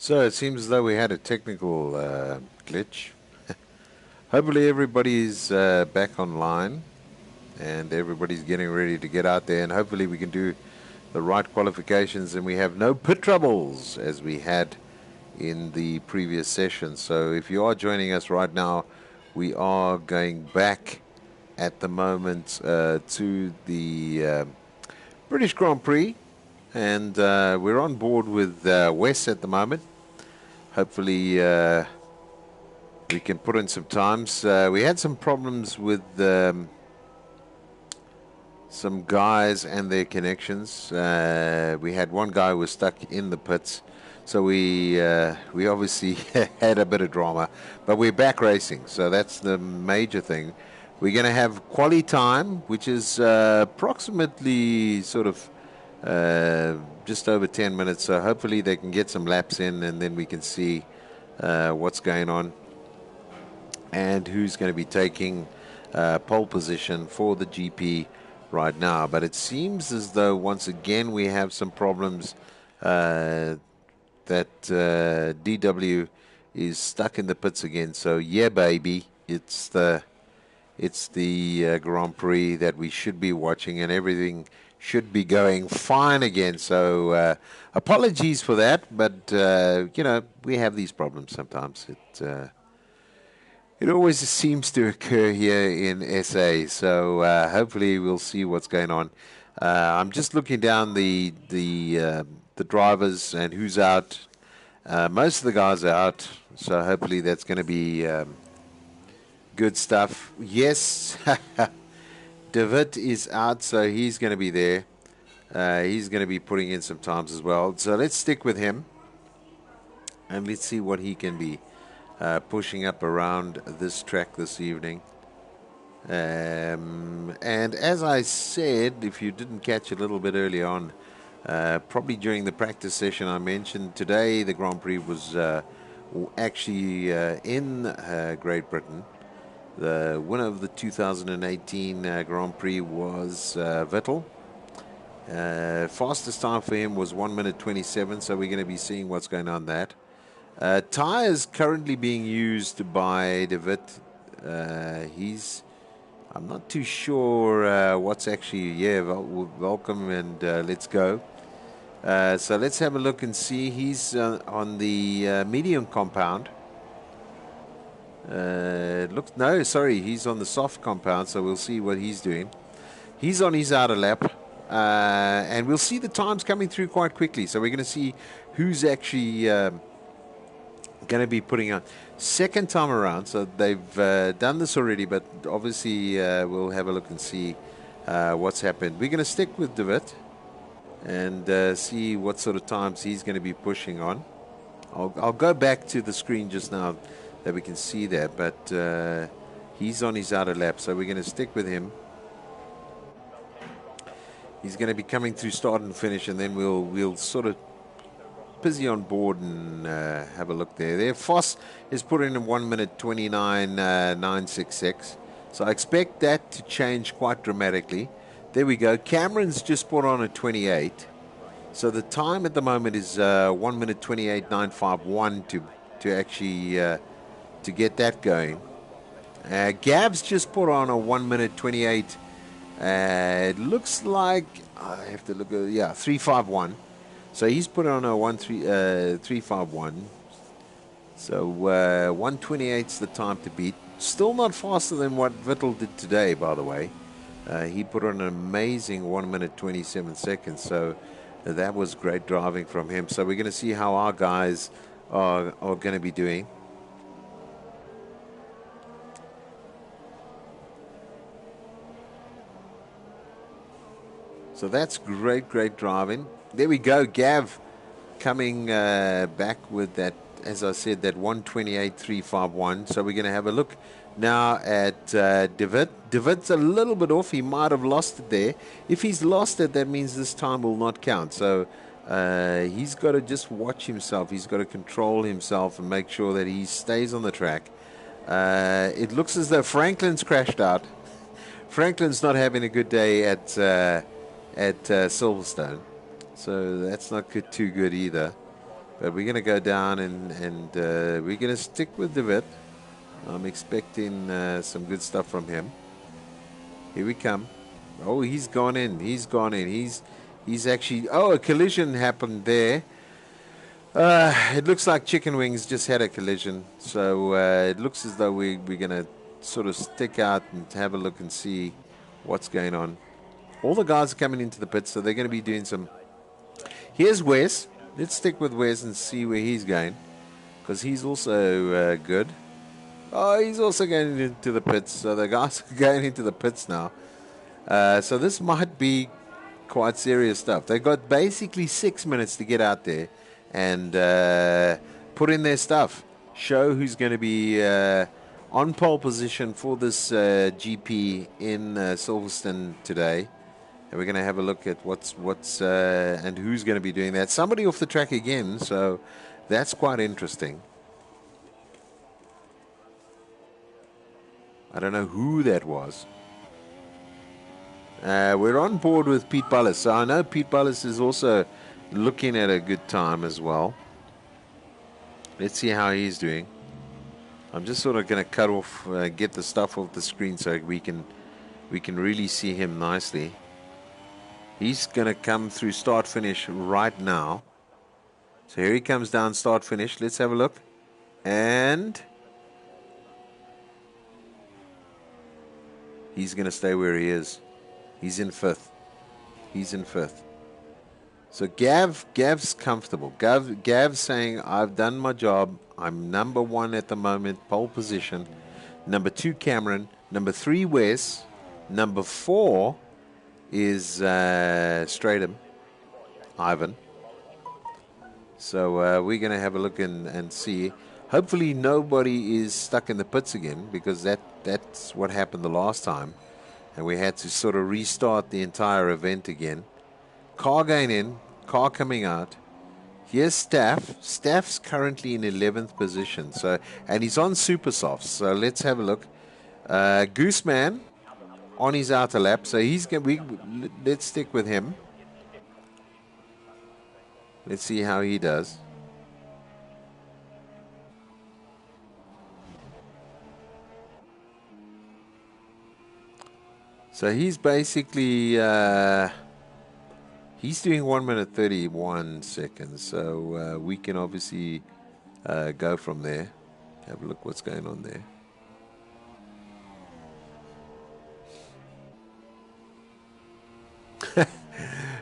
So it seems as though we had a technical glitch. Hopefully everybody's back online and everybody's getting ready to get out there, and hopefully we can do the right qualifications and we have no pit troubles as we had in the previous session. So if you are joining us right now, we are going back at the moment to the British Grand Prix, and we're on board with Wes at the moment. Hopefully we can put in some times. We had some problems with some guys and their connections. We had one guy who was stuck in the pits, so we obviously had a bit of drama. But we're back racing, so that's the major thing. We're going to have quali time, which is approximately sort of just over 10 minutes. So hopefully they can get some laps in, and then we can see what's going on and who's going to be taking pole position for the GP right now. But it seems as though once again we have some problems that DW is stuck in the pits again. So yeah, baby, it's the Grand Prix that we should be watching, and everything should be going fine again. So apologies for that, but we have these problems sometimes. It always seems to occur here in SA, so hopefully we'll see what's going on. I'm just looking down the drivers and who's out. Most of the guys are out, so hopefully that's going to be good stuff. Yes, David is out, so he's going to be there. He's going to be putting in some times as well. So let's stick with him, and let's see what he can be pushing up around this track this evening. And as I said, if you didn't catch a little bit early on, probably during the practice session, I mentioned today the Grand Prix was actually in Great Britain. The winner of the 2018 Grand Prix was Vettel. Fastest time for him was 1 minute 27, so we're going to be seeing what's going on that. Tyres currently being used by David. I'm not too sure what's actually, welcome and let's go. So let's have a look and see. He's on the medium compound. He's on the soft compound, so we'll see what he's doing. He's on his outer lap, and we'll see the times coming through quite quickly. So we're going to see who's actually going to be putting on second time around. So they've done this already, but obviously we'll have a look and see what's happened. We're going to stick with David and see what sort of times he's going to be pushing on. I'll go back to the screen just now that we can see that, but he's on his outer lap, so we're going to stick with him. He's going to be coming through start and finish, and then we'll sort of busy on board and have a look there. Foss is putting in 1 minute 29.966, so I expect that to change quite dramatically. There we go. Cameron's just put on a 28, so the time at the moment is 1 minute 28.951 to actually to get that going. Gav's just put on a 1 minute 28. It looks like I have to look at 351. So he's put on a 351. So 128's the time to beat. Still not faster than what Vettel did today, by the way. He put on an amazing 1 minute 27 seconds. So that was great driving from him. So we're going to see how our guys are going to be doing. So that's great driving. There we go. Gav coming back with that, as I said, that 128.351. So we're going to have a look now at David. David's a little bit off. He might have lost it there. If he's lost it, that means this time will not count. So he's got to just watch himself. He's got to control himself and make sure that he stays on the track. It looks as though Franklin's crashed out. Franklin's not having a good day at Silverstone. So that's not too good either. But we're going to go down and we're going to stick with David. I'm expecting some good stuff from him. Here we come. Oh, he's gone in. He's gone in. He's actually. Oh, a collision happened there. It looks like Chicken Wings just had a collision. So it looks as though we're going to sort of stick out and have a look and see what's going on. All the guys are coming into the pit, so they're going to be doing some. Here's Wes. Let's stick with Wes and see where he's going, because he's also good. Oh, he's also going into the pits. So the guys are going into the pits now. So this might be quite serious stuff. They've got basically 6 minutes to get out there and put in their stuff. Show who's going to be on pole position for this GP in Silverstone today. And we're going to have a look at what's and who's going to be doing that. Somebody off the track again, so that's quite interesting. I don't know who that was. We're on board with Pete Bullis. So I know Pete Bullis is also looking at a good time as well. Let's see how he's doing. I'm just sort of going to cut off, get the stuff off the screen so we can really see him nicely. He's going to come through start finish right now. So here he comes down start finish. Let's have a look. And he's going to stay where he is. He's in fifth. He's in fifth. So Gav's comfortable. Gav's saying, I've done my job. I'm number one at the moment, pole position. Number 2, Cameron. Number 3, Wes. Number 4 is Stratham, Ivan. So we're going to have a look and see. Hopefully nobody is stuck in the pits again, because that's what happened the last time. And we had to sort of restart the entire event again. Car going in, car coming out. Here's Staff. Staff's currently in 11th position. So, and he's on super softs. So let's have a look. Gooseman on his outer lap. So he's going. Let's stick with him. Let's see how he does. So he's basically he's doing 1 minute 31 seconds. So we can obviously go from there. Have a look what's going on there.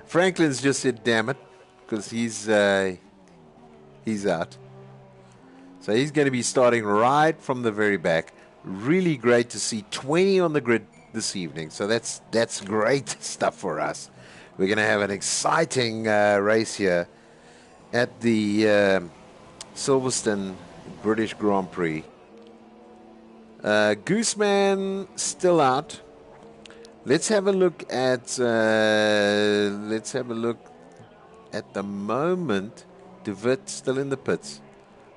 Franklin's just said, "Damn it," because he's out. So he's going to be starting right from the very back. Really great to see 20 on the grid this evening. So that's great stuff for us. We're going to have an exciting race here at the Silverstone British Grand Prix. Gooseman still out. Let's have a look at the moment. DeWitt still in the pits.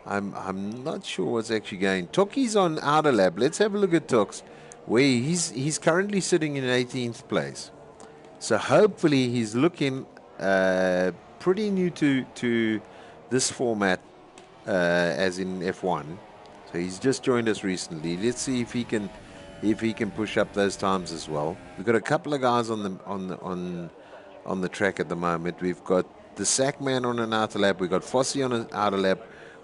I'm not sure what's actually going. Toki's on outer lap. Let's have a look at Toks, where he's currently sitting in 18th place. So hopefully he's looking pretty new to this format, as in F1. So he's just joined us recently. Let's see if he can push up those times as well. We've got a couple of guys on the track at the moment. We've got the Sackman on an outer lap. We've got Fossey on an outer lap.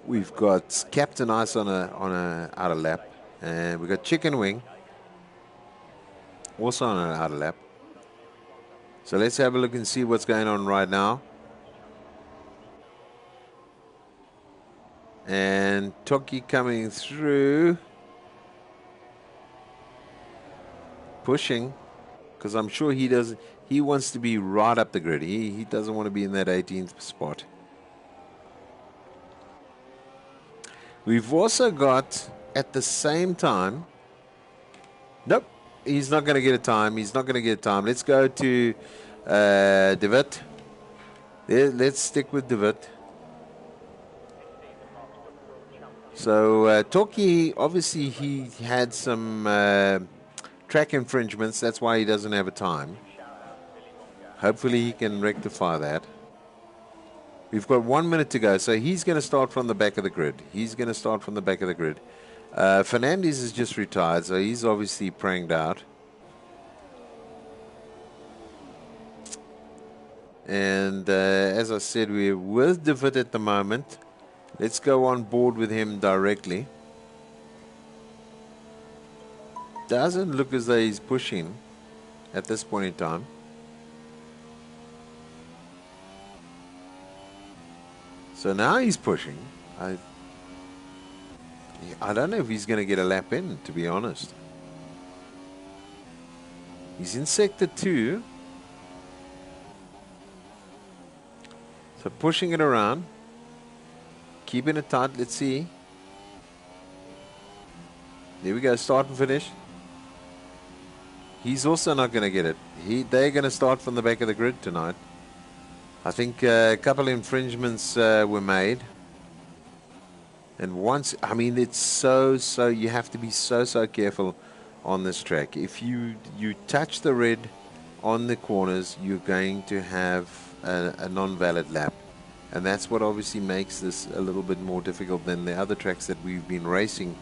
We've got Captain Ice on a outer lap, and we've got Chicken Wing also on an outer lap. So let's have a look and see what's going on right now. And Toki coming through, pushing, because I'm sure he wants to be right up the grid. He doesn't want to be in that 18th spot. We've also got, at the same time, nope, he's not going to get a time. He's not going to get a time. Let's go to DeWitt. Let's stick with DeWitt. So Toki, obviously he had some track infringements. That's why he doesn't have a time. Hopefully he can rectify that. We've got 1 minute to go, so he's going to start from the back of the grid. He's going to start from the back of the grid. Fernandez is just retired, so he's obviously pranged out. And as I said, we're with David at the moment. Let's go on board with him directly. Doesn't look as though he's pushing at this point in time. So now he's pushing. I don't know if he's going to get a lap in, to be honest. He's in sector 2. So pushing it around. Keeping it tight. Let's see. There we go. Start and finish. He's also not going to get it. They're going to start from the back of the grid tonight. I think a couple of infringements were made. And once, I mean, it's so, you have to be so careful on this track. If you touch the red on the corners, you're going to have a non-valid lap. And that's what obviously makes this a little bit more difficult than the other tracks that we've been racing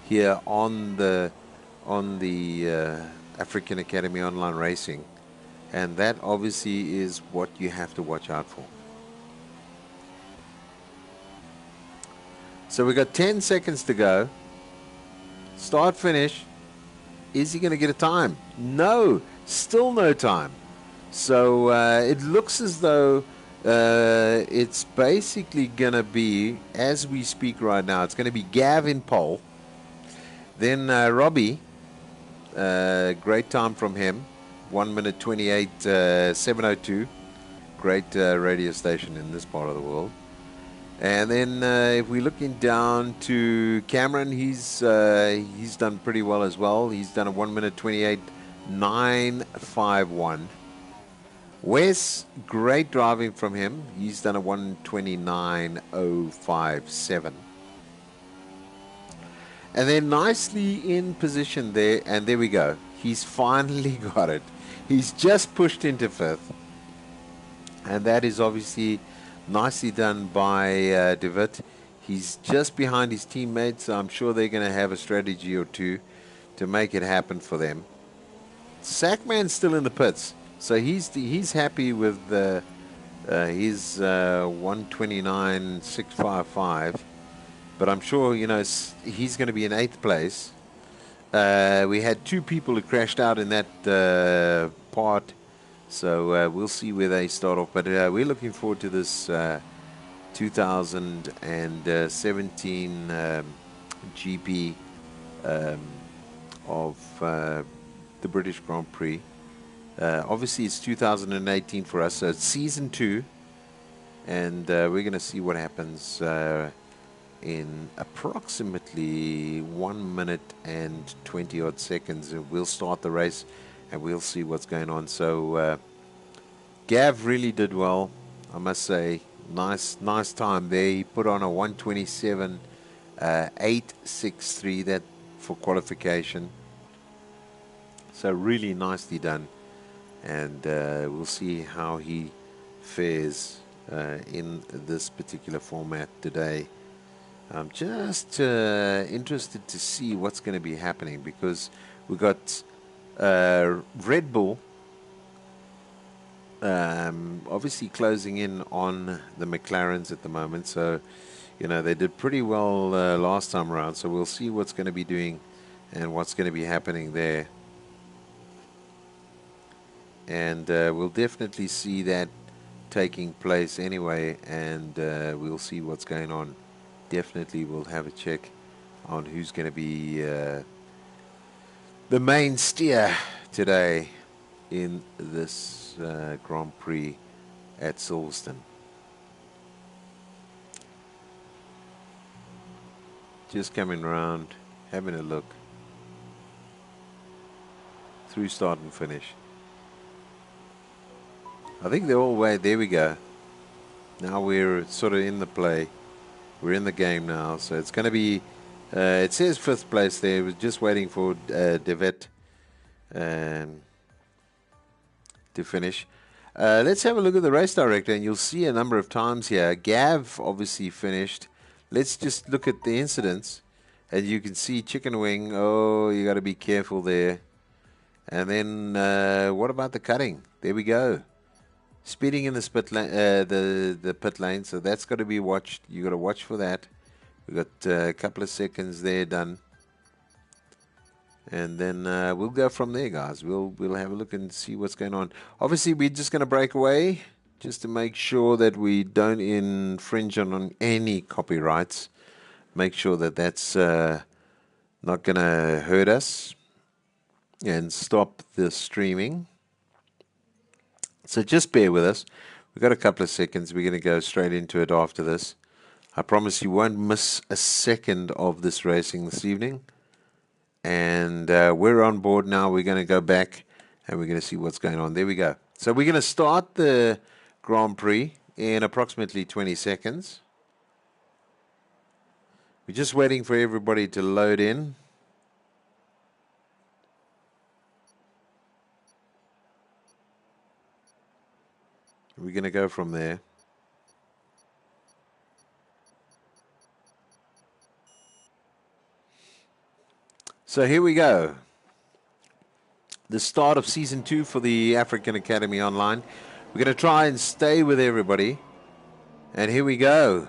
here on the African Academy Online Racing. And that obviously is what you have to watch out for. So we've got 10 seconds to go. Start, finish. Is he going to get a time? No, still no time. So it looks as though it's basically going to be, as we speak right now, it's going to be Gav in pole. Then Robbie, great time from him. 1 minute 28, 7:02. Great radio station in this part of the world. And then if we're looking down to Cameron, he's done pretty well as well. He's done a 1 minute 28, 9:51. Wes, great driving from him. He's done a 1:29.057. And then nicely in position there, and there we go. He's finally got it. He's just pushed into 5th. And that is obviously nicely done by David. He's just behind his teammates, so I'm sure they're going to have a strategy or two to make it happen for them. Sackman's still in the pits, so he's happy with his 1:29.655. But I'm sure, you know, he's going to be in 8th place. We had 2 people who crashed out in that part, so we'll see where they start off. But we're looking forward to this 2017 GP of the British Grand Prix. Obviously, it's 2018 for us, so it's season 2, and we're going to see what happens in approximately 1 minute and 20 odd seconds. We'll start the race and we'll see what's going on. So Gav really did well, I must say. Nice time there. He put on a 1:27.863 that for qualification. So really nicely done, and we'll see how he fares in this particular format today. I'm just interested to see what's going to be happening, because we've got Red Bull obviously closing in on the McLarens at the moment. So, you know, they did pretty well last time around. So we'll see what's going to be doing and what's going to be happening there. And we'll definitely see that taking place anyway, and we'll see what's going on. Definitely we'll have a check on who's going to be the main steer today in this Grand Prix at Silverstone. Just coming around, having a look through start and finish. I think they're all way. There we go. Now we're sort of in the play. We're in the game now, so it's going to be. It says 5th place there. We're just waiting for Devet to finish. Let's have a look at the race director, and you'll see a number of times here. Gav obviously finished. Let's just look at the incidents, and you can see Chicken Wing. Oh, you got to be careful there. And then what about the cutting? There we go. Speeding in the the pit lane, so that's got to be watched. You got to watch for that. We got a couple of seconds there done, and then we'll go from there, guys. We'll have a look and see what's going on. Obviously, we're just going to break away just to make sure that we don't infringe on any copyrights. Make sure that that's not going to hurt us, and stop the streaming. So just bear with us. We've got a couple of seconds. We're going to go straight into it after this. I promise you won't miss a second of this racing this evening. And we're on board now. We're going to go back and we're going to see what's going on. There we go. So we're going to start the Grand Prix in approximately 20 seconds. We're just waiting for everybody to load in. We're going to go from there. So here we go. The start of Season 2 for the African Academy Online. We're going to try and stay with everybody. And here we go.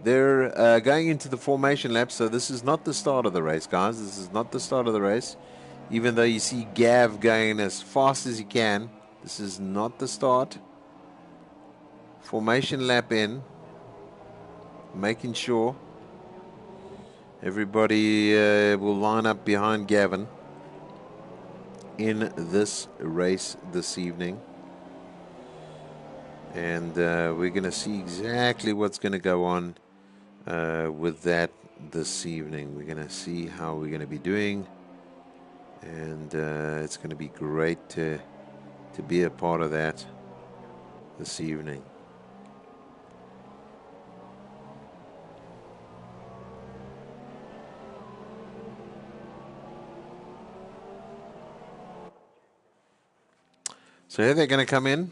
They're going into the formation lap, so this is not the start of the race, guys. This is not the start of the race. Even though you see Gav going as fast as he can, this is not the start. Formation lap in, making sure everybody will line up behind Gavin in this race this evening. And we're going to see exactly what's going to go on with that this evening. We're going to see how we're going to be doing. And it's going to be great to be a part of that this evening. So here they're going to come in.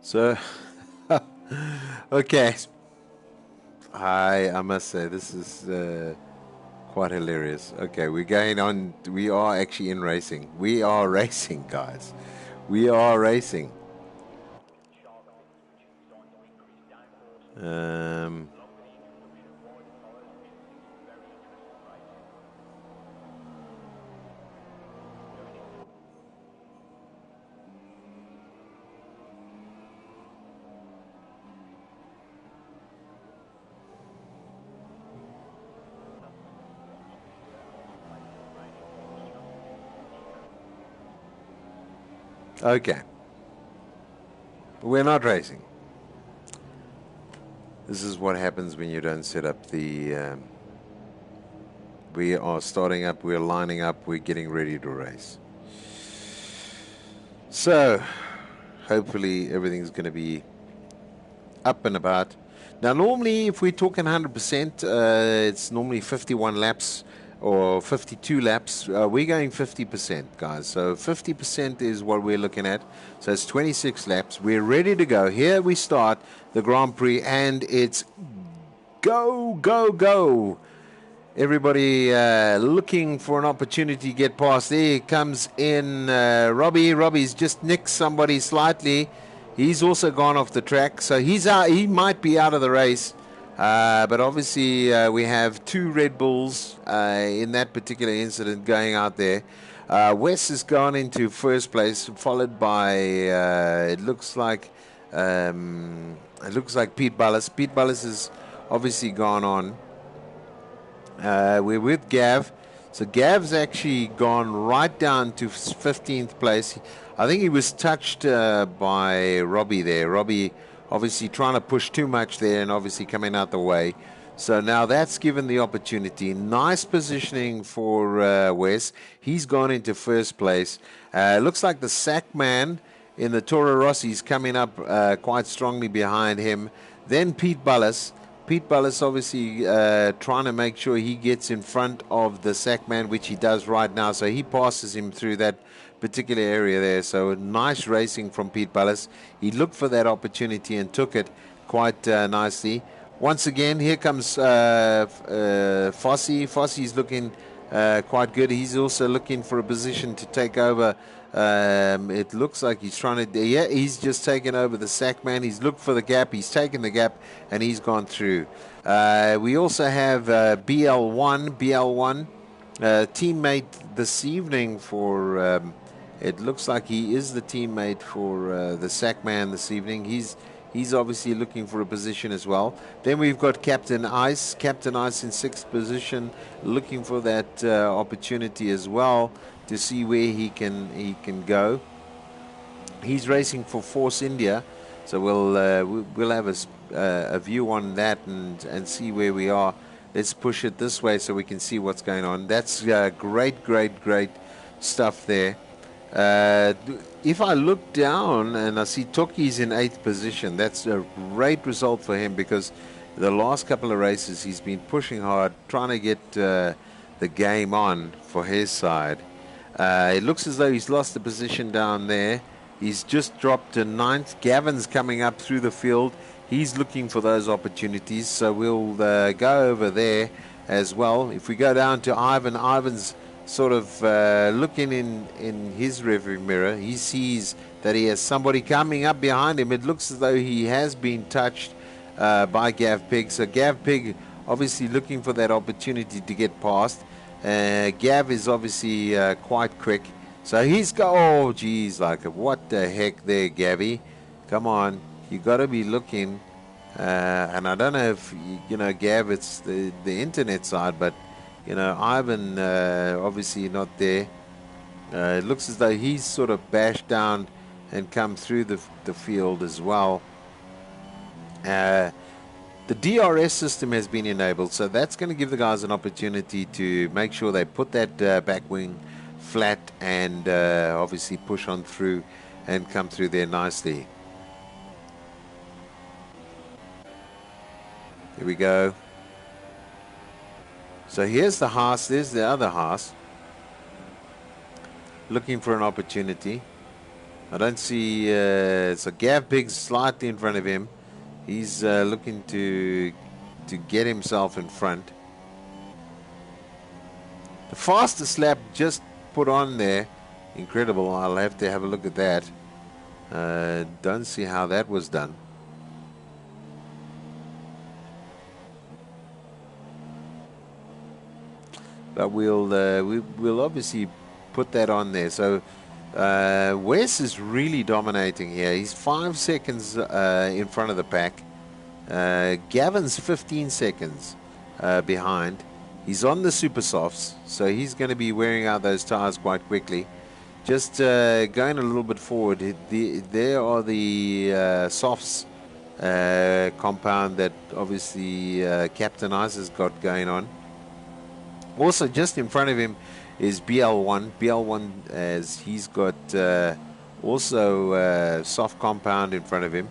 So, okay. I must say, this is quite hilarious. Okay, we're going on. We are actually in racing. We are racing, guys. We are racing. Okay. We're not racing. This is what happens when you don't set up the... we are starting up, we're lining up, we're getting ready to race. So, hopefully everything's going to be up and about. Now, normally, if we're talking 100%, it's normally 51 laps or 52 laps. We're going 50%, guys. So 50% is what we're looking at. So it's 26 laps. We're ready to go. Here we start the Grand Prix, and it's go, go, go. Everybody looking for an opportunity to get past. There comes in Robbie. Robbie's just nicked somebody slightly. He's also gone off the track, so he's out. He might be out of the race. But obviously, we have two Red Bulls in that particular incident going out there. Wes has gone into first place, followed by it looks like Pete Bullis. Pete Bullis has obviously gone on. We're with Gav. So Gav's actually gone right down to 15th place. I think he was touched by Robbie there. Robbie obviously trying to push too much there and obviously coming out the way. So now that's given the opportunity. Nice positioning for Wes. He's gone into first place. Looks like the sack man in the Toro Rossi's coming up quite strongly behind him. Then Pete Bullis. Pete Bullis obviously trying to make sure he gets in front of the sack man, which he does right now. So he passes him through that particular area there. So nice racing from Pete Bullis. He looked for that opportunity and took it quite nicely. Once again, here comes Fossey. Fossey's looking quite good. He's also looking for a position to take over. It looks like he's trying to. Yeah, he's just taken over the sack man. He's looked for the gap. He's taken the gap, and he's gone through. We also have BL1. BL1 teammate this evening for. It looks like he is the teammate for the sack man this evening. He's obviously looking for a position as well. Then we've got Captain Ice. Captain Ice in sixth position, looking for that opportunity as well to see where he can go. He's racing for Force India, so we'll have a view on that and see where we are. Let's push it this way so we can see what's going on. That's great stuff there. If I look down and I see Toki's in 8th position, that's a great result for him because the last couple of races he's been pushing hard, trying to get the game on for his side. It looks as though he's lost the position down there. He's just dropped to 9th. Gavin's coming up through the field. He's looking for those opportunities, so we'll go over there as well. If we go down to Ivan, Ivan's sort of looking in his rearview mirror. He sees that he has somebody coming up behind him. It looks as though he has been touched by Gav Pig. So Gav Pig obviously looking for that opportunity to get past. Gav is obviously quite quick. So he's oh geez, like what the heck there, Gavy? Come on, you got to be looking. And I don't know if Gav, it's the internet side, but Ivan obviously not there. It looks as though he's sort of bashed down and come through the field as well. The DRS system has been enabled, so that's going to give the guys an opportunity to make sure they put that back wing flat and obviously push on through and come through there nicely. Here we go. So here's the Haas, there's the other Haas. Looking for an opportunity. I don't see, so Gav Pig's slightly in front of him. He's looking to get himself in front. The fastest lap just put on there. Incredible, I'll have to have a look at that. Don't see how that was done. But we'll obviously put that on there. So Wes is really dominating here. He's 5 seconds in front of the pack. Gavin's 15 seconds behind. He's on the super softs, so he's going to be wearing out those tires quite quickly. Just going a little bit forward. There are the softs compound that obviously Captain Ice has got going on. Also, just in front of him is BL1. BL1, as he's got also soft compound in front of him.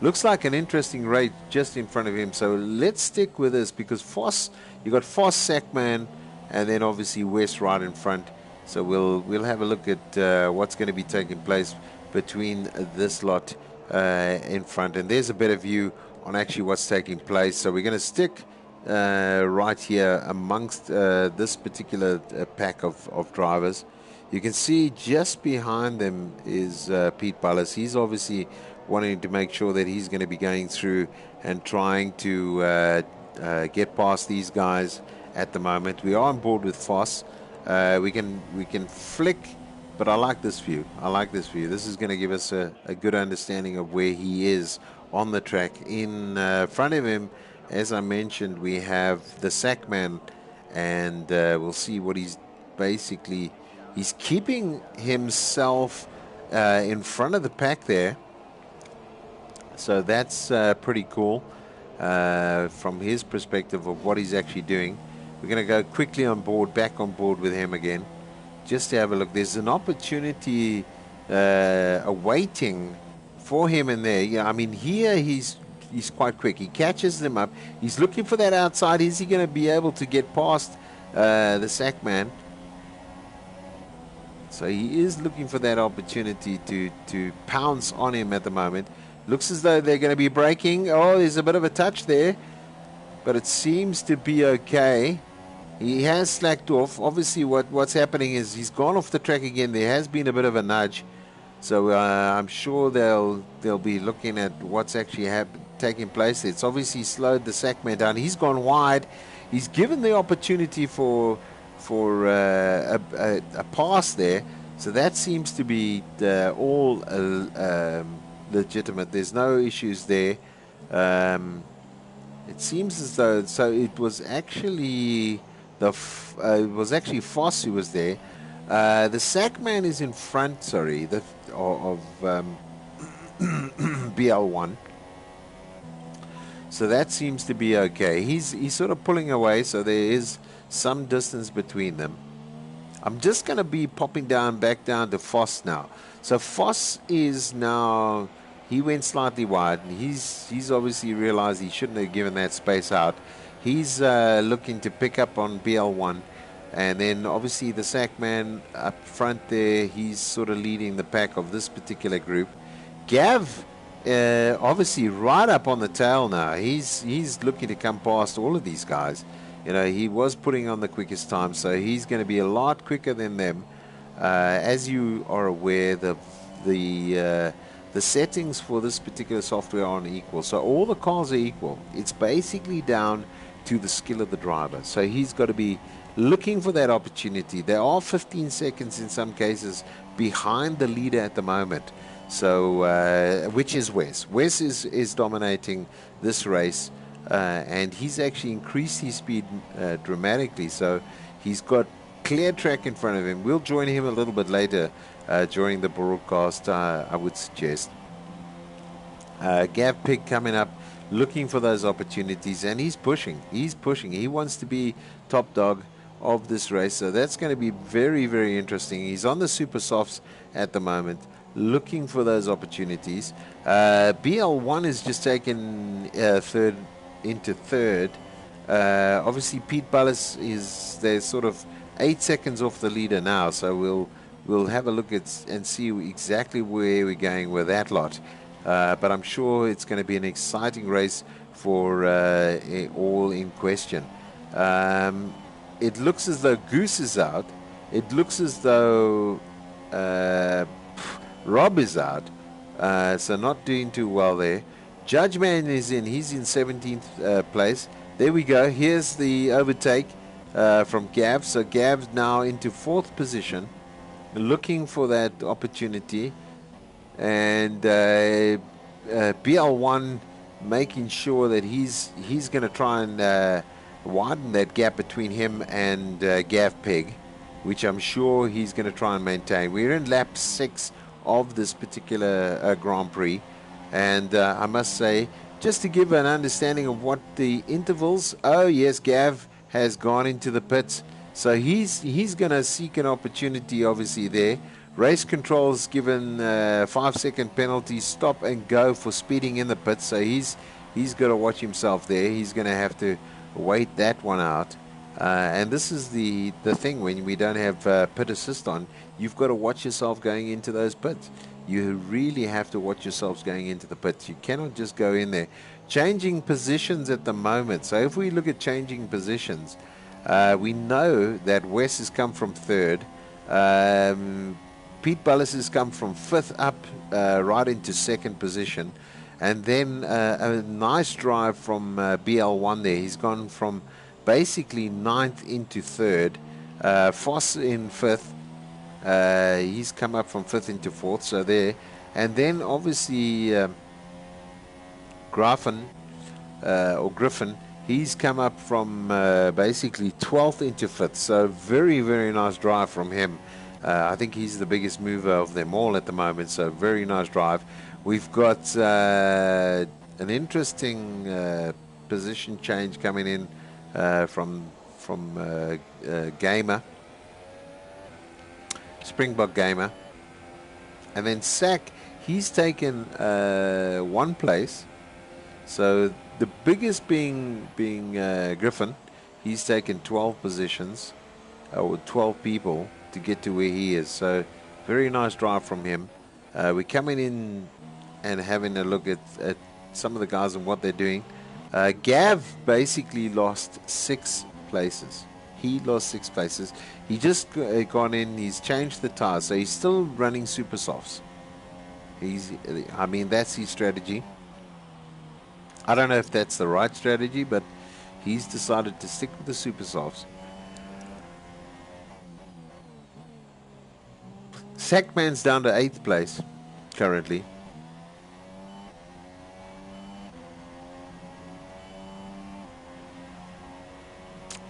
Looks like an interesting rate just in front of him. So let's stick with this because Foss, you got Foss, Sackman, and then obviously West right in front. So we'll have a look at what's going to be taking place between this lot in front. And there's a better view on actually what's taking place. So we're going to stick right here amongst this particular pack of drivers. You can see just behind them is Pete Bullis. He's obviously wanting to make sure that he's going to be going through and trying to get past these guys at the moment. We are on board with Foss. We can flick, but I like this view. I like this view. This is going to give us a good understanding of where he is on the track. In front of him, as I mentioned, we have the Sackman, and we'll see what he's basically... He's keeping himself in front of the pack there. So that's pretty cool. from his perspective of what he's actually doing. We're going to go quickly on board, back on board with him again, just to have a look. There's an opportunity awaiting for him in there. Yeah, I mean, here he's quite quick. He catches them up. He's looking for that outside. Is he going to be able to get past the sack man? So he is looking for that opportunity to pounce on him at the moment. Looks as though they're going to be breaking. Oh, there's a bit of a touch there, but it seems to be okay. He has slacked off. Obviously, what's happening is he's gone off the track again. There has been a bit of a nudge, so I'm sure they'll be looking at what's actually taking place. It's obviously slowed the sackman down. He's gone wide. He's given the opportunity for a pass there, so that seems to be all legitimate. There's no issues there. It seems as though it was actually Foss who was there. The sackman is in front. Sorry, of BL1. So that seems to be okay. He's sort of pulling away, so there is some distance between them. I'm just going to be popping back down to Foss now. So Foss is now, he went slightly wide. He's obviously realized he shouldn't have given that space out. He's looking to pick up on BL1. And then obviously the sackman up front there, he's sort of leading the pack of this particular group. Gav, obviously right up on the tail now. He's looking to come past all of these guys. You know, he was putting on the quickest time, so he's going to be a lot quicker than them. As you are aware, the settings for this particular software aren't equal. So all the cars are equal. It's basically down to the skill of the driver. So he's got to be looking for that opportunity. There are 15 seconds in some cases behind the leader at the moment. So, which is Wes. Wes is dominating this race. And he's actually increased his speed dramatically, so he's got clear track in front of him. We'll join him a little bit later during the broadcast, I would suggest. Gav Pig coming up, looking for those opportunities, and he's pushing. He wants to be top dog of this race, so that's going to be very, very interesting. He's on the super softs at the moment, looking for those opportunities. BL1 is just taken third into third. Obviously Pete Bullis they're sort of 8 seconds off the leader now, so we'll have a look at and see exactly where we're going with that lot. But I'm sure it's going to be an exciting race for all in question. It looks as though Goose is out. It looks as though Rob is out, so not doing too well there. Judgeman is in. He's in 17th place. There we go. Here's the overtake from Gav. So Gav's now into 4th position, looking for that opportunity. And BL1 making sure that he's going to try and widen that gap between him and Gav Pig, which I'm sure he's going to try and maintain. We're in lap 6 of this particular Grand Prix. And I must say, just to give an understanding of what the intervals, oh yes, Gav has gone into the pits. So he's going to seek an opportunity, obviously, there. Race controls given 5-second penalty, stop and go for speeding in the pits. So he's got to watch himself there. He's going to have to wait that one out. And this is the thing when we don't have pit assist on. You've got to watch yourself going into those pits. You really have to watch yourselves going into the pits. You cannot just go in there. Changing positions at the moment. So if we look at changing positions, we know that Wes has come from 3rd. Pete Bullis has come from 5th up right into 2nd position. And then a nice drive from BL1 there. He's gone from basically 9th into 3rd. Foss in 5th. He's come up from 5th into 4th, so there. And then obviously Griffin, he's come up from basically 12th into 5th. So very, very nice drive from him. I think he's the biggest mover of them all at the moment, so very nice drive. We've got an interesting position change coming in from Gamer, Springbok Gamer, and then Sack. He's taken one place. So the biggest being Griffin. He's taken 12 positions, or 12 people to get to where he is. So very nice drive from him. We're coming in and having a look at some of the guys and what they're doing. Gav basically lost 6 places. He lost 6 places. He just gone in. He's changed the tires, so he's still running super softs. I mean, that's his strategy. I don't know if that's the right strategy, but he's decided to stick with the super softs. Sackman's down to 8th place currently.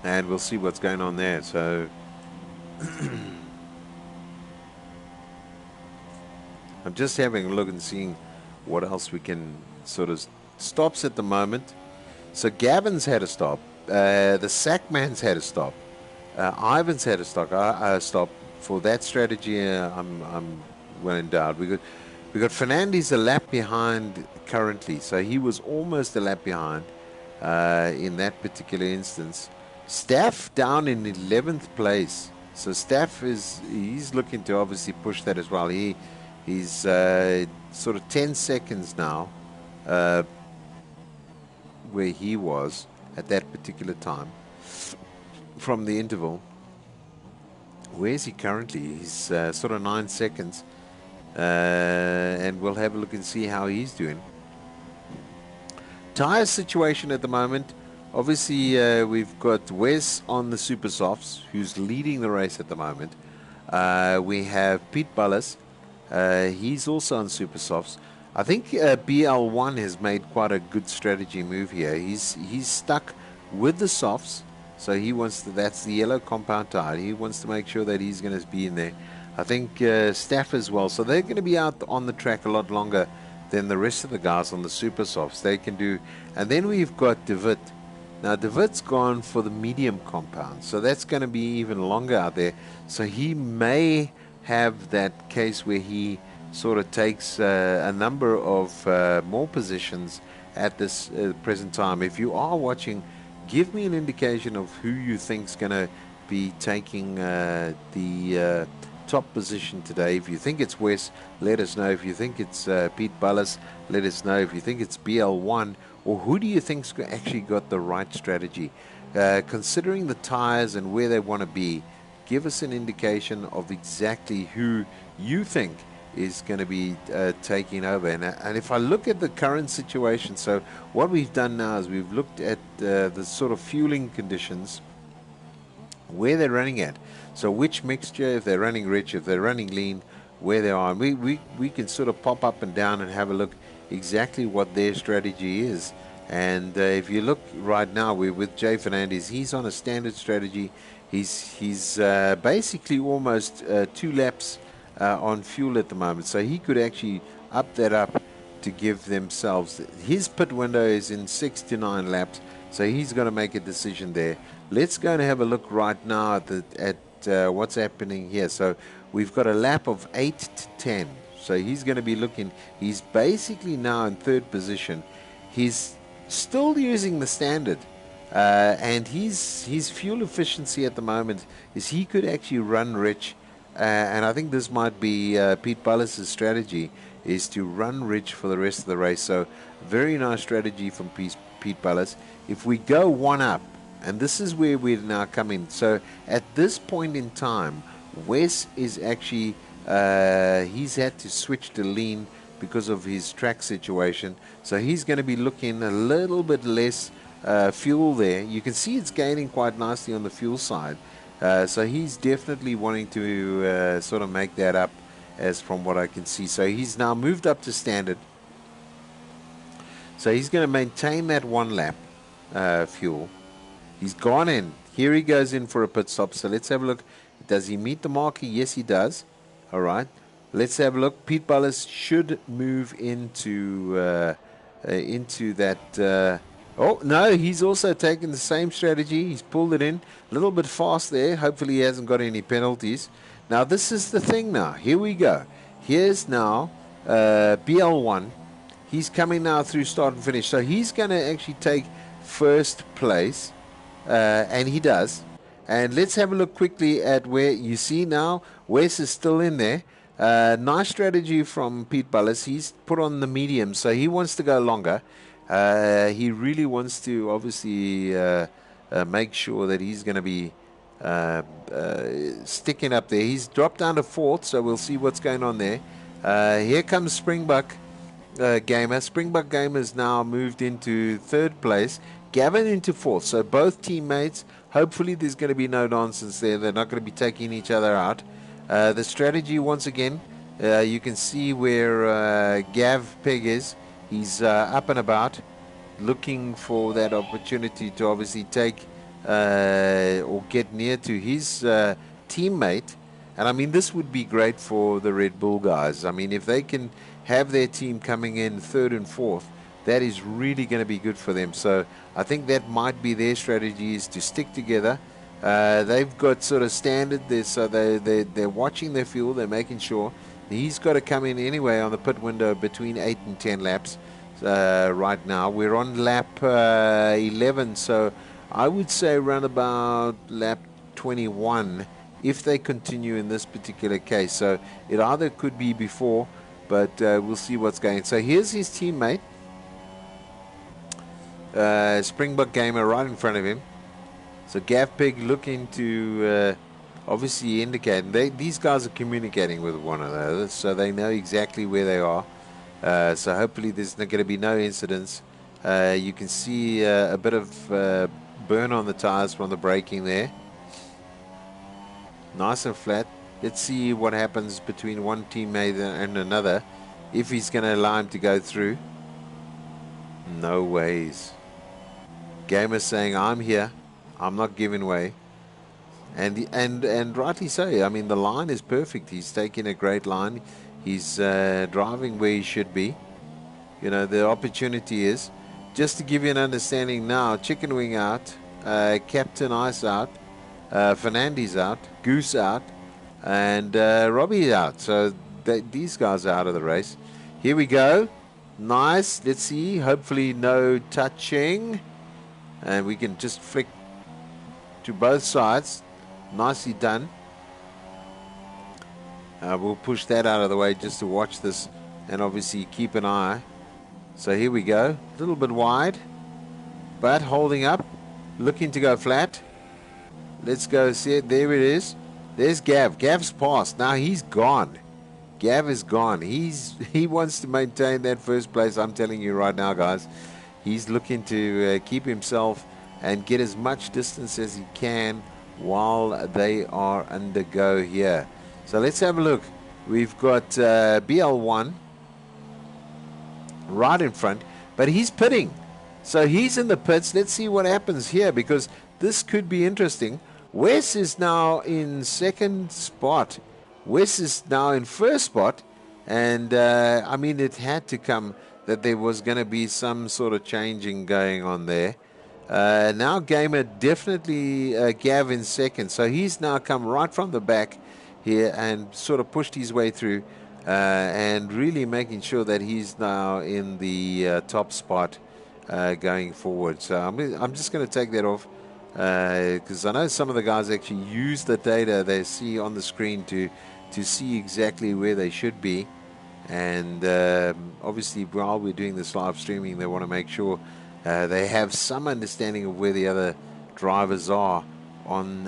And we'll see what's going on there. So I'm just having a look and seeing what else we can sort of stops at the moment. So Gavin's had a stop. The Sackman's had a stop. Ivan's had a stop for that strategy. I'm well endowed. We got Fernandes a lap behind currently, so he was almost a lap behind in that particular instance. Staff down in 11th place. So Staff he's looking to obviously push that as well. He's sort of 10 seconds now where he was at that particular time from the interval. Where is he currently? He's sort of 9 seconds, and we'll have a look and see how he's doing. Tyre situation at the moment. Obviously, we've got Wes on the super softs, who's leading the race at the moment. We have Pete Bullis. He's also on super softs. I think BL1 has made quite a good strategy move here. He's stuck with the softs, so he wants to. That's the yellow compound tire. He wants to make sure that he's going to be in there. I think Staff as well. So they're going to be out on the track a lot longer than the rest of the guys on the super softs. They can do. And then we've got DeWitt. Now DeWitt's gone for the medium compound, so that's going to be even longer out there. So he may have that case where he sort of takes a number of more positions at this present time. If you are watching, give me an indication of who you think's going to be taking the top position today. If you think it's Wes, let us know. If you think it's Pete Bullis, let us know. If you think it's BL1, or who do you think's actually got the right strategy? Considering the tires and where they want to be, give us an indication of exactly who you think is going to be taking over. And if I look at the current situation, so what we've done now is we've looked at the sort of fueling conditions, where they're running at. So which mixture, if they're running rich, if they're running lean, where they are. And we can sort of pop up and down and have a look exactly what their strategy is. And if you look right now, we're with Jay Fernandes. He's on a standard strategy. He's basically almost 2 laps on fuel at the moment, so he could actually up that up to give themselves. His pit window is in 6 to 9 laps, so he's going to make a decision there. Let's go and have a look right now at what's happening here. So we've got a lap of 8 to 10. So he's going to be looking. He's basically now in 3rd position. He's still using the standard. And his fuel efficiency at the moment is he could actually run rich. And I think this might be Pete Bullis' strategy, is to run rich for the rest of the race. So very nice strategy from Pete Bullis. If we go one up, and this is where we're now coming. So at this point in time, Wes is actually, he's had to switch to lean because of his track situation. So he's going to be looking a little bit less fuel there. You can see it's gaining quite nicely on the fuel side. So he's definitely wanting to sort of make that up, as from what I can see. So he's now moved up to standard. So he's going to maintain that 1 lap fuel. He's gone in. Here he goes in for a pit stop. So let's have a look. Does he meet the marker? Yes, he does. All right. Let's have a look. Pete Bullis should move into into that. Oh, no, he's also taken the same strategy. He's pulled it in a little bit fast there. Hopefully, he hasn't got any penalties. Now, this is the thing now. Here we go. Here's now BL1. He's coming now through start and finish. So he's going to actually take first place, and he does. And let's have a look quickly at where you see now Wes is still in there. Nice strategy from Pete Bullis. He's put on the medium, so he wants to go longer. He really wants to obviously make sure that he's going to be sticking up there. He's dropped down to fourth, so we'll see what's going on there. Here comes Springbok Gamer. Springbok Gamer has now moved into third place. Gavin into fourth. So both teammates, hopefully there's going to be no nonsense there. They're not going to be taking each other out. The strategy, once again, you can see where Gav Peg is. He's up and about, looking for that opportunity to obviously take or get near to his teammate. And I mean, this would be great for the Red Bull guys. I mean, if they can have their team coming in third and fourth, that is really going to be good for them. So I think that might be their strategy, is to stick together. They've got sort of standard there, so they're watching their fuel. They're making sure. He's got to come in anyway on the pit window between 8 and 10 laps right now. We're on lap 11, so I would say around about lap 21 if they continue in this particular case. So it either could be before, but we'll see what's going. So here's his teammate, Springbok Gamer, right in front of him. So Gav Pig looking to obviously indicate. These guys are communicating with one another, so they know exactly where they are. So hopefully there's not going to be no incidents. You can see a bit of burn on the tires from the braking there. Nice and flat. Let's see what happens between one teammate and another, if he's going to allow him to go through. No ways. Gamer's saying, I'm here. I'm not giving way. And rightly so. I mean, the line is perfect. He's taking a great line. He's driving where he should be. You know, the opportunity is. Just to give you an understanding now, Chicken Wing out, Captain Ice out, Fernandes out, Goose out, and Robbie out. So these guys are out of the race. Here we go. Nice. Let's see. Hopefully no touching. And we can just flick to both sides. Nicely done. We'll push that out of the way just to watch this and obviously keep an eye. So here we go. A little bit wide, but holding up. Looking to go flat. Let's go see it. There it is. There's Gav. Gav's passed. Now he's gone. Gav is gone. He wants to maintain that first place. I'm telling you right now, guys. He's looking to keep himself and get as much distance as he can while they are undergo here. So let's have a look. We've got BL1 right in front, but he's pitting. So he's in the pits. Let's see what happens here, because this could be interesting. Wes is now in second spot. Wes is now in first spot. And, I mean, it had to come that there was going to be some sort of changing going on there. Now Gamer definitely Gav in second. So he's now come right from the back here and sort of pushed his way through and really making sure that he's now in the top spot going forward. So I'm just going to take that off because I know some of the guys actually use the data they see on the screen to see exactly where they should be. And obviously, while we're doing this live streaming, they want to make sure they have some understanding of where the other drivers are on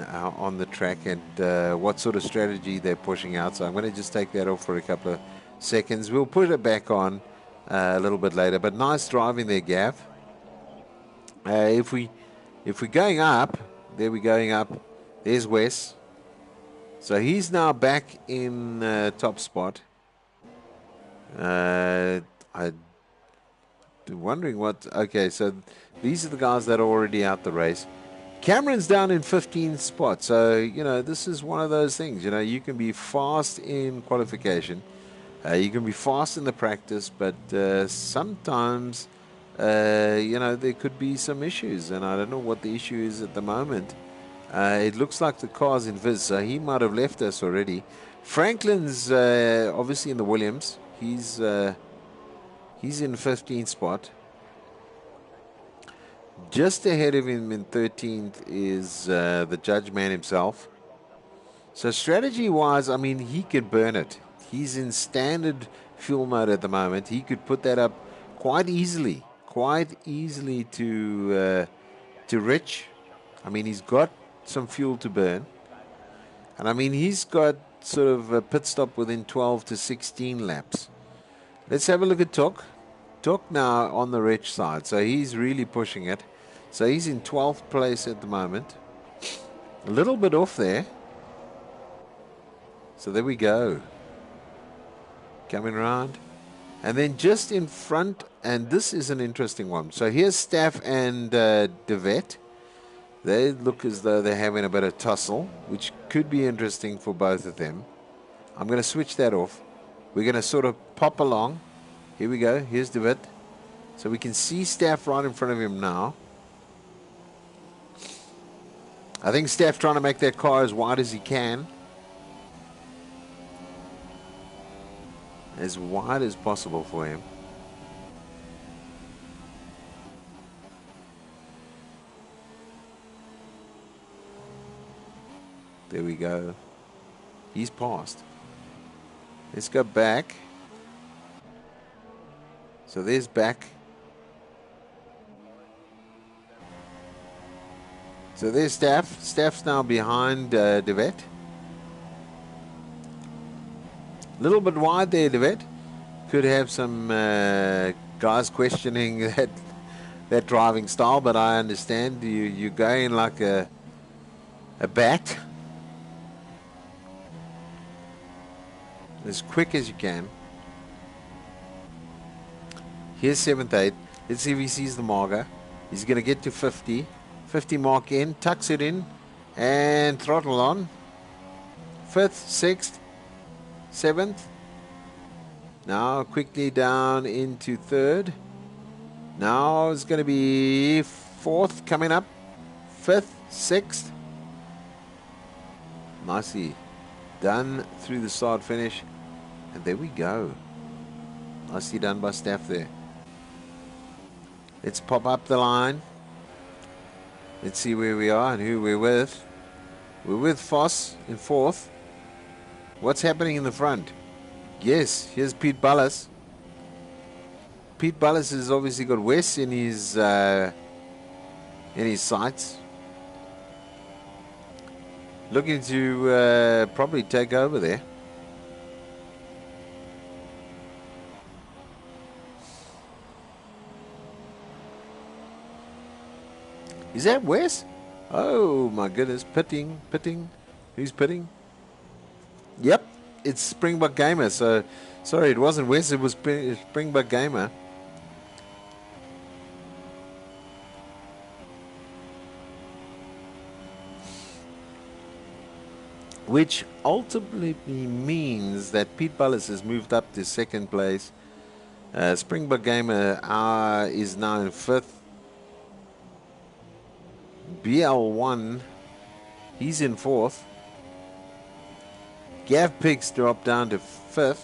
the track and what sort of strategy they're pushing out. So I'm going to just take that off for a couple of seconds. We'll put it back on a little bit later. But nice driving there, Gav. If we're going up, there we're going up. There's Wes. So he's now back in top spot. I'm wondering what. Okay, so these are the guys that are already out the race. Cameron's down in 15th spot. So, you know, this is one of those things. You know, you can be fast in qualification. You can be fast in the practice, but sometimes there could be some issues, and I don't know what the issue is at the moment. It looks like the car's in Viz, so he might have left us already. Franklin's obviously in the Williams. He's in 15th spot. Just ahead of him in 13th is the judge man himself. So strategy-wise, I mean, he could burn it. He's in standard fuel mode at the moment. He could put that up quite easily to Rich. I mean, he's got some fuel to burn. And I mean, he's got sort of a pit stop within 12 to 16 laps. Let's have a look at Tok. Tok now on the Rich side, so he's really pushing it. So he's in 12th place at the moment. A little bit off there. So there we go. Coming around. And then just in front, and this is an interesting one. So here's Staff and DeVette. They look as though they're having a bit of tussle, which could be interesting for both of them. I'm going to switch that off. We're going to sort of pop along. Here we go. Here's DeVette. So we can see Staff right in front of him now. I think Staff trying to make that car as wide as he can. As wide as possible for him. There we go. He's passed. Let's go back. So there's back. So there's Staff. Staff's now behind DeVette. A little bit wide there, DeVette. Could have some guys questioning that driving style, but I understand you're going like a bat. As quick as you can. Here's 7th, 8th. Let's see if he sees the marker. He's going to get to 50. 50 mark in, tucks it in, and throttle on. 5th, 6th, 7th. Now quickly down into 3rd. Now it's going to be 4th coming up. 5th, 6th. Nicely done through the start finish. And there we go. Nicely done by Staff there. Let's pop up the line. Let's see where we are and who we're with. We're with Foss in 4th. What's happening in the front? Yes, here's Pete Bullis. Pete Bullis has obviously got Wes in his sights. Looking to probably take over there. Is that Wes? Oh my goodness, pitting. Who's pitting? Yep, it's Springbok Gamer. So, sorry, it wasn't Wes, it was Springbok Gamer. Which ultimately means that Pete Bullis has moved up to 2nd place. Springbok Gamer is now in 5th. BL1, he's in 4th. Gav Pigs dropped down to 5th.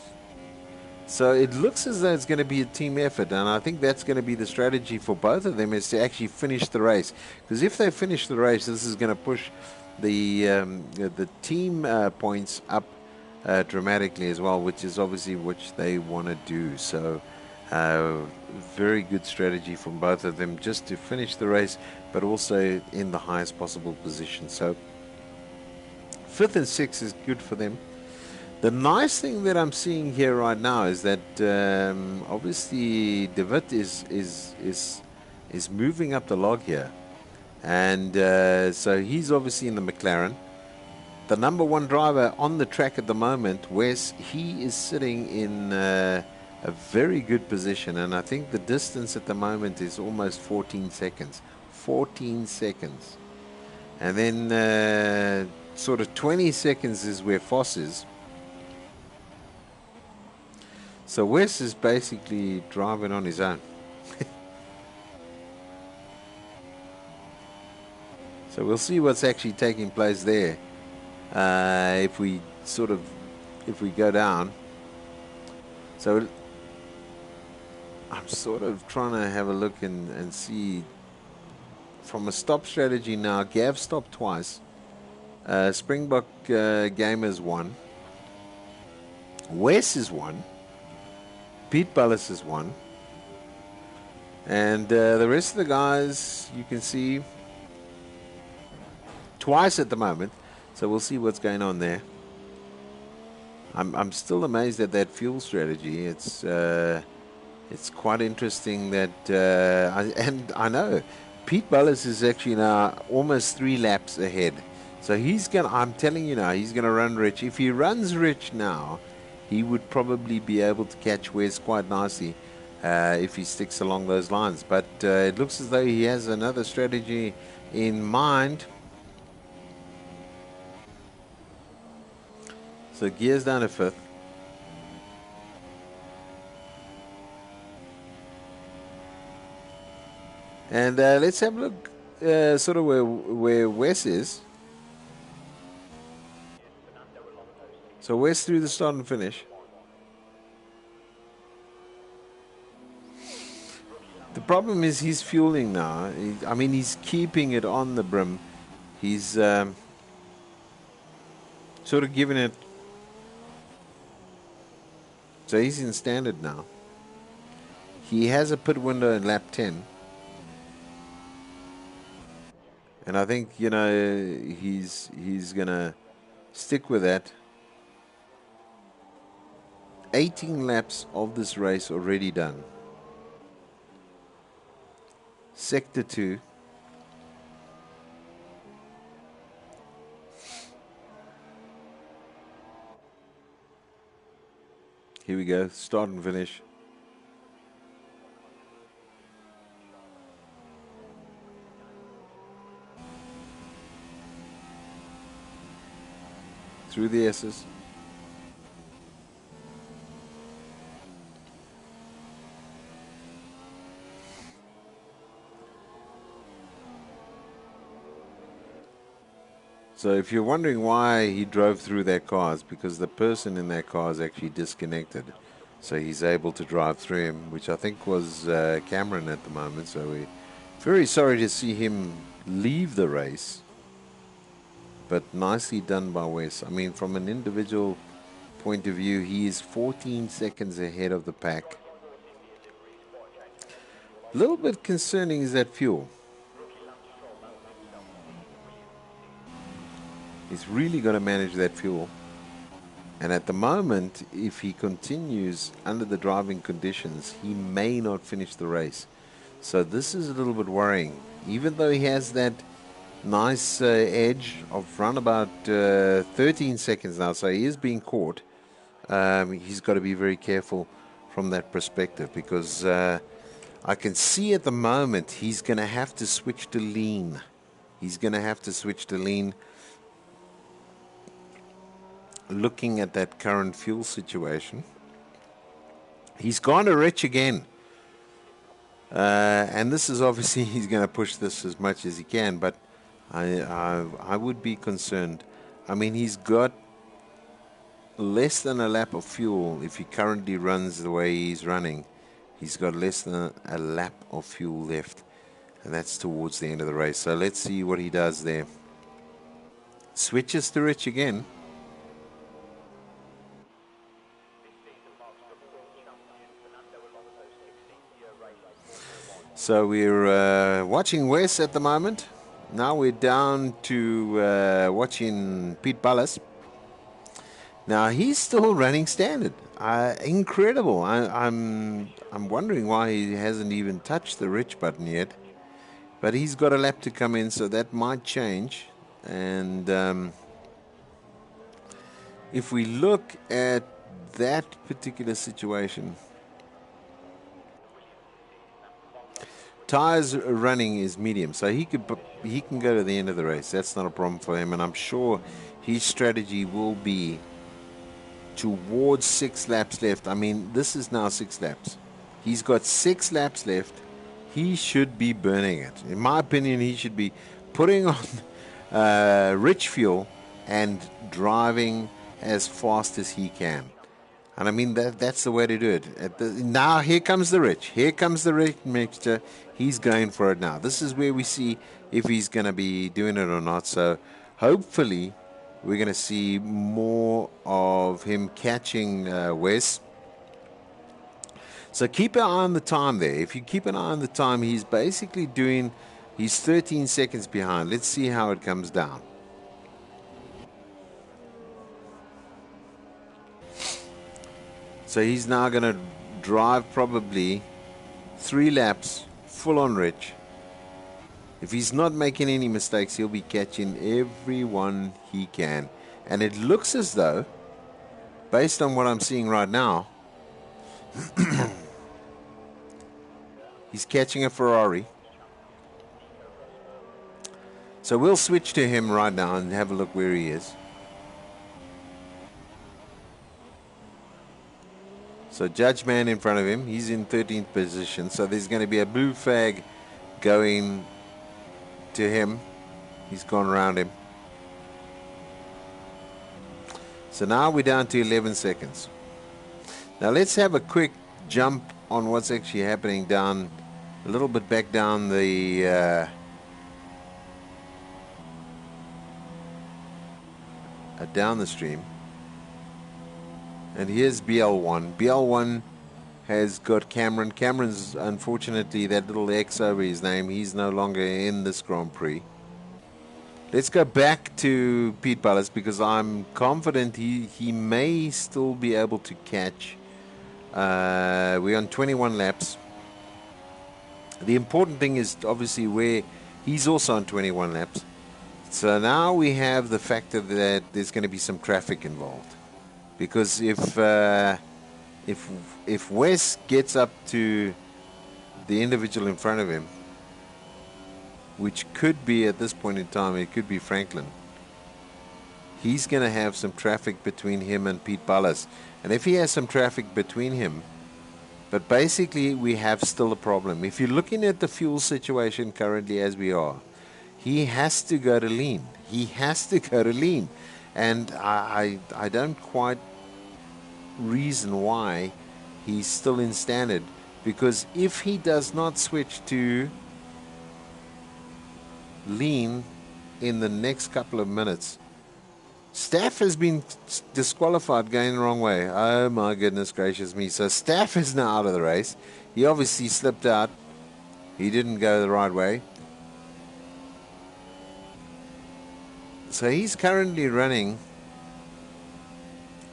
So it looks as though it's going to be a team effort, and I think that's going to be the strategy for both of them, is to actually finish the race. Because if they finish the race, this is going to push the team points up dramatically as well, which is obviously what they want to do. So very good strategy from both of them, just to finish the race, but also in the highest possible position. So 5th and 6th is good for them. The nice thing that I'm seeing here right now is that obviously DeWitt is moving up the log here, and so he's obviously in the McLaren. The number 1 driver on the track at the moment, Wes, he is sitting in a very good position, and I think the distance at the moment is almost 14 seconds. 14 seconds. And then sort of 20 seconds is where Foss is. So Wes is basically driving on his own. So we'll see what's actually taking place there. If we go down. So I'm sort of trying to have a look and see from a stop strategy now. Gav stopped twice. Springbok Gamers won. Wes is one. Pete Bullis is one. And the rest of the guys, you can see twice at the moment. So we'll see what's going on there. I'm still amazed at that fuel strategy. It's quite interesting that I know Pete Bullis is actually now almost 3 laps ahead. So I'm telling you now, he's gonna run Rich. If he runs Rich now, he would probably be able to catch Wes quite nicely if he sticks along those lines. But it looks as though he has another strategy in mind. So gears down to 5th. And let's have a look sort of where Wes is. So Wes through the start and finish. The problem is he's fueling now. He's keeping it on the brim. He's sort of giving it. So he's in standard now. He has a pit window in lap 10. And I think, he's going to stick with that. 18 laps of this race already done. Sector 2. Here we go, start and finish. Through the S's. So if you're wondering why he drove through that car, it's because the person in that car is actually disconnected. So he's able to drive through him, which I think was Cameron at the moment. So we're very sorry to see him leave the race. But nicely done by Wes. From an individual point of view, he is 14 seconds ahead of the pack. A little bit concerning is that fuel. He's really got to manage that fuel. And at the moment, if he continues under the driving conditions, he may not finish the race. So this is a little bit worrying. Even though he has that nice edge of around about 13 seconds now, so he is being caught. He's got to be very careful from that perspective, because I can see at the moment he's going to have to switch to lean. Looking at that current fuel situation, he's gone to rich again. And this is obviously, he's going to push this as much as he can, but I would be concerned. He's got less than a lap of fuel. If he currently runs the way he's running, he's got less than a lap of fuel left, and that's towards the end of the race. So let's see what he does there. Switches to rich again. So we're watching Wes at the moment. Now we're down to watching Pete Bullis. Now he's still running standard. Incredible. I'm wondering why he hasn't even touched the rich button yet. But he's got a lap to come in, so that might change. And if we look at that particular situation, tires running is medium, so he can go to the end of the race. That's not a problem for him, and I'm sure his strategy will be towards 6 laps left. This is now 6 laps. He's got 6 laps left. He should be burning it. In my opinion, he should be putting on rich fuel and driving as fast as he can. And I mean, that's the way to do it. Now, here comes the rich. Here comes the rich mixture. He's going for it now. This is where we see if he's going to be doing it or not. So hopefully we're going to see more of him catching Wes. So keep an eye on the time there. If you keep an eye on the time, he's basically doing, he's 13 seconds behind. Let's see how it comes down. So he's now going to drive probably 3 laps full on rich. If he's not making any mistakes, he'll be catching everyone he can. And it looks as though, based on what I'm seeing right now, he's catching a Ferrari. So we'll switch to him right now and have a look where he is. So Judge Man in front of him, he's in 13th position. So there's going to be a blue flag going to him. He's gone around him. So now we're down to 11 seconds. Now let's have a quick jump on what's actually happening down, a little bit back down the down the stream. And here's BL1. BL1 has got Cameron. Cameron's, unfortunately, that little X over his name. He's no longer in this Grand Prix. Let's go back to Pete Ballas because I'm confident he may still be able to catch. We're on 21 laps. The important thing is obviously where he's also on 21 laps. So now we have the factor that there's going to be some traffic involved. Because if Wes gets up to the individual in front of him, which could be at this point in time, it could be Franklin, he's going to have some traffic between him and Pete Ballas. And if he has some traffic between him, but basically we have still a problem. If you're looking at the fuel situation currently as we are, he has to go to lean. He has to go to lean. And I don't quite reason why he's still in standard, because if he does not switch to lean in the next couple of minutes, Staff has been disqualified going the wrong way. Oh my goodness gracious me. So Staff is now out of the race. He obviously slipped out. He didn't go the right way. So he's currently running,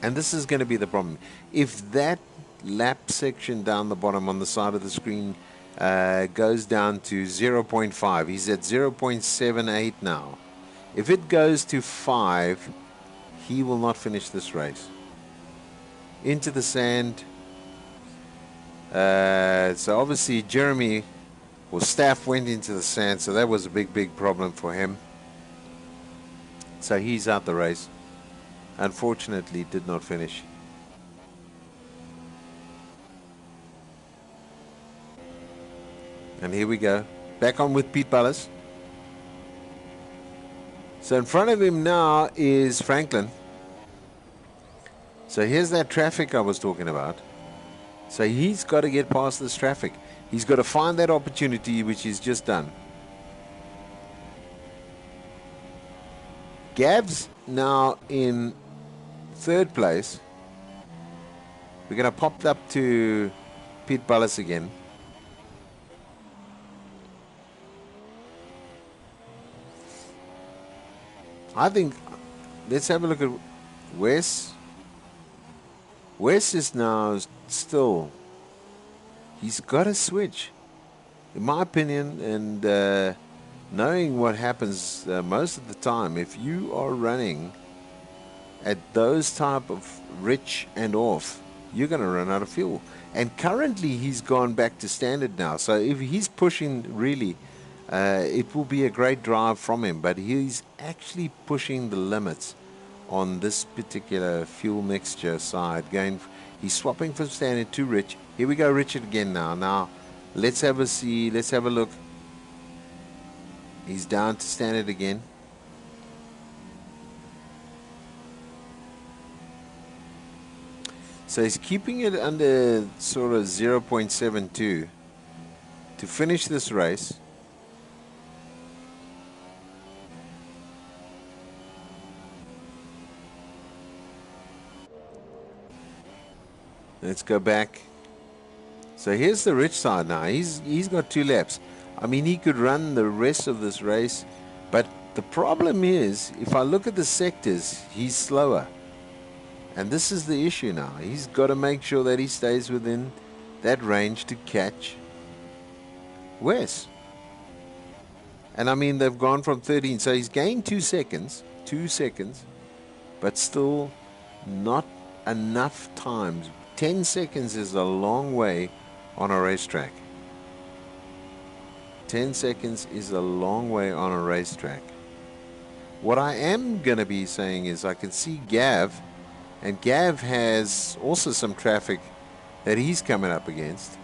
and this is going to be the problem. If that lap section down the bottom on the side of the screen goes down to 0.5, he's at 0.78 now. If it goes to 5, he will not finish this race. Into the sand. So obviously Jeremy, or Staff, went into the sand, so that was a big problem for him. So he's out the race. Unfortunately, did not finish. And here we go. Back on with Pete Ballas. So in front of him now is Franklin. So here's that traffic I was talking about. So he's got to get past this traffic. He's got to find that opportunity, which he's just done. Gav's now in 3rd place. We're going to pop up to Pete Ballas again. I think, let's have a look at Wes. Wes is now still, he's got to switch. In my opinion, and knowing what happens most of the time, if you are running at those type of rich and off, you're going to run out of fuel. And currently he's gone back to standard now. So if he's pushing really, it will be a great drive from him, but he's actually pushing the limits on this particular fuel mixture side. He's swapping from standard to rich. Here we go, Richard again now. Now, let's have a look. He's down to standard again. So he's keeping it under sort of 0.72 to finish this race. Let's go back. So here's the rich side now. He's got 2 laps. I mean, he could run the rest of this race, but the problem is, if I look at the sectors, he's slower. And this is the issue now. He's got to make sure that he stays within that range to catch Wes. And I mean, they've gone from 13, so he's gained 2 seconds, but still not enough times. 10 seconds is a long way on a racetrack. 10 seconds is a long way on a racetrack. What I am going to be saying is I can see Gav, and Gav has also some traffic that he's coming up against.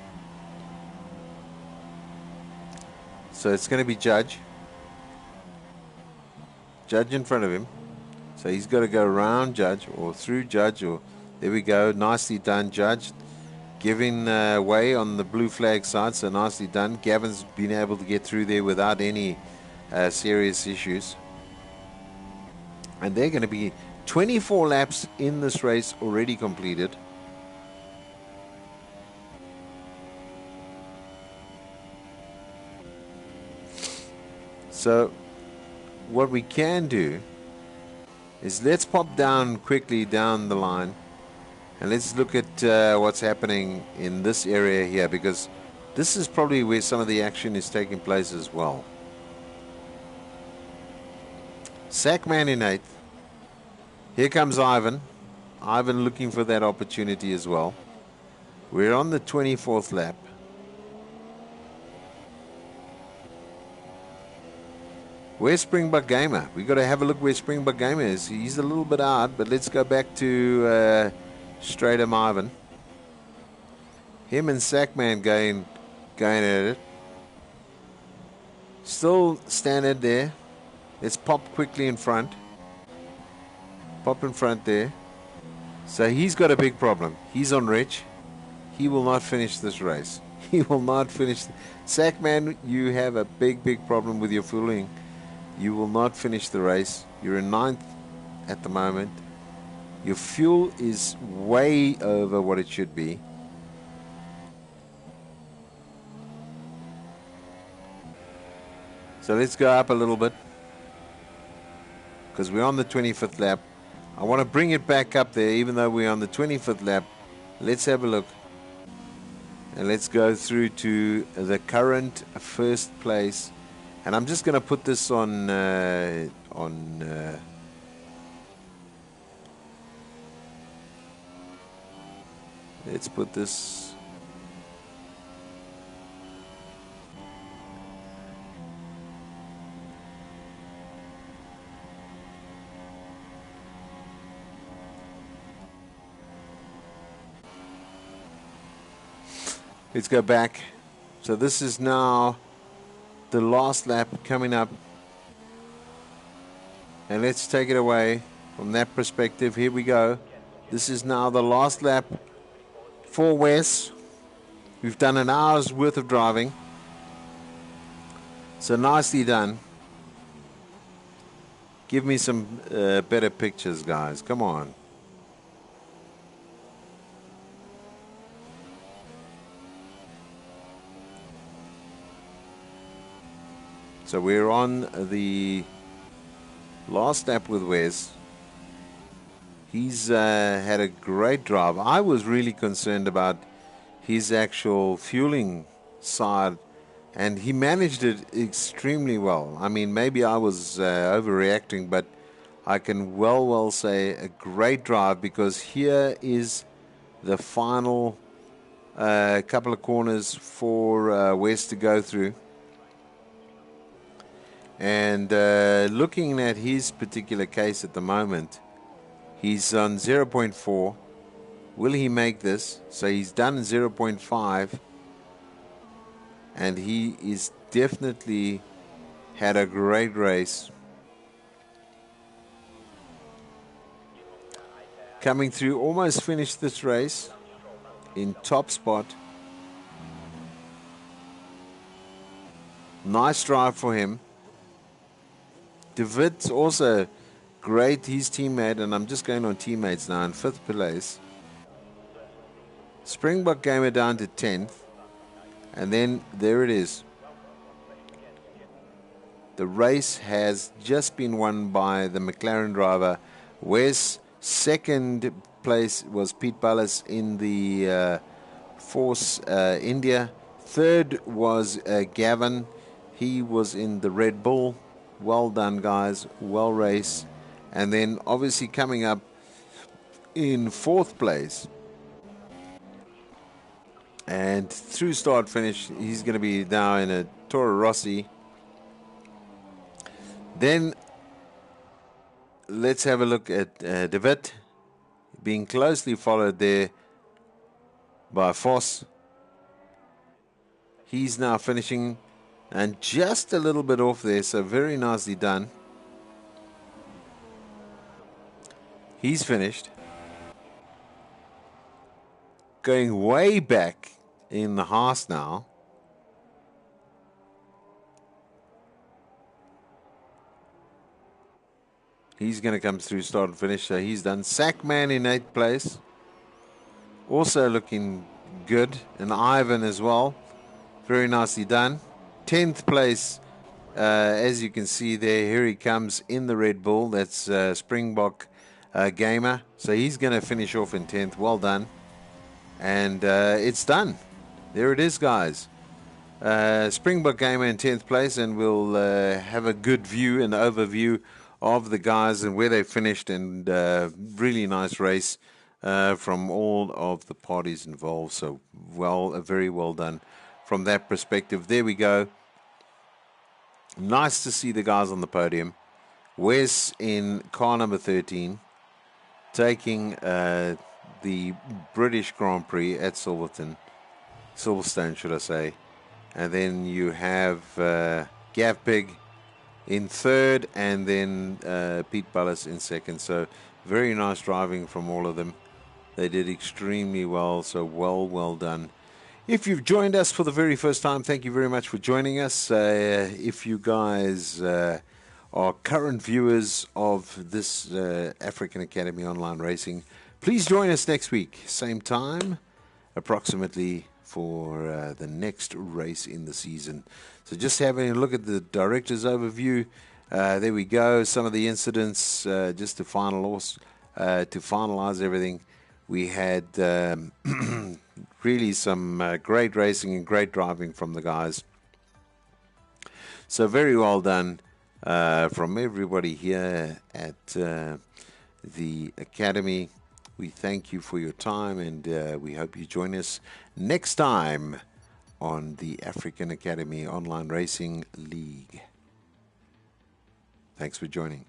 So it's going to be Judge in front of him. So he's got to go around Judge or through Judge, or there we go. Nicely done, Judge. Giving way on the blue flag side, so nicely done. Gavin's been able to get through there without any serious issues. And they're going to be 24 laps in this race already completed. So what we can do is let's pop down quickly down the line. And let's look at what's happening in this area here, because this is probably where some of the action is taking place as well. Sackman in 8th. Here comes Ivan. Ivan looking for that opportunity as well. We're on the 24th lap. Where's Springbok Gamer? We've got to have a look where Springbok Gamer is. He's a little bit out, but let's go back to Stratum Ivan. Him and Sackman going at it. Still standing there. Let's pop quickly in front. Pop in front there. So he's got a big problem. He's on Rich. He will not finish this race. He will not finish. Sackman, you have a big problem with your fueling. You will not finish the race. You're in 9th at the moment. Your fuel is way over what it should be. So let's go up a little bit, because we're on the 25th lap. I want to bring it back up there, even though we're on the 25th lap. Let's have a look. And let's go through to the current first place. And I'm just going to put this on let's put this. Let's go back. So this is now the last lap coming up. And let's take it away from that perspective. Here we go. This is now the last lap for Wes. We've done an hour's worth of driving. So nicely done. Give me some better pictures, guys. Come on. So we're on the last lap with Wes. He's had a great drive. I was really concerned about his actual fueling side, and he managed it extremely well. I mean, maybe I was overreacting, but I can well say a great drive, because here is the final couple of corners for Wes to go through. And looking at his particular case at the moment, he's on 0.4. Will he make this? So he's done 0.5. And he is definitely had a great race. Coming through, almost finished this race in top spot. Nice drive for him. De Wit's also great, his teammate, and I'm just going on teammates now, in 5th place. Springbok Gamer down to 10th. And then there it is. The race has just been won by the McLaren driver, Wes. 2nd place was Pete Ballas in the Force India. 3rd was Gavin. He was in the Red Bull. Well done, guys. Well raced. And then obviously coming up in 4th place, and through start finish, he's going to be now in a Toro Rossi. Then let's have a look at De Wit, being closely followed there by Vos. He's now finishing and just a little bit off there, so very nicely done. He's finished. Going way back in the Haas now. He's going to come through start and finish, so he's done. Sackman in 8th place. Also looking good. And Ivan as well. Very nicely done. 10th place, as you can see there, here he comes in the Red Bull. That's Springbok Gamer. So he's going to finish off in 10th. Well done. And it's done. There it is, guys. Springbok Gamer in 10th place, and we'll have a good view and overview of the guys and where they finished, and really nice race from all of the parties involved. So very well done from that perspective. There we go. Nice to see the guys on the podium. Wes in car number 13, taking the British Grand Prix at Silverstone, should I say. And then you have Gav Pig in 3rd, and then Pete Ballas in 2nd. So very nice driving from all of them. They did extremely well, so well done. If you've joined us for the very first time, thank you very much for joining us. If you guys are current viewers of this African Academy Online Racing, please join us next week, same time, approximately, for the next race in the season. So just having a look at the director's overview. There we go. Some of the incidents, just to finalize everything. We had really some great racing and great driving from the guys. So very well done from everybody here at the Academy. We thank you for your time, and we hope you join us next time on the African Academy Online Racing League. Thanks for joining.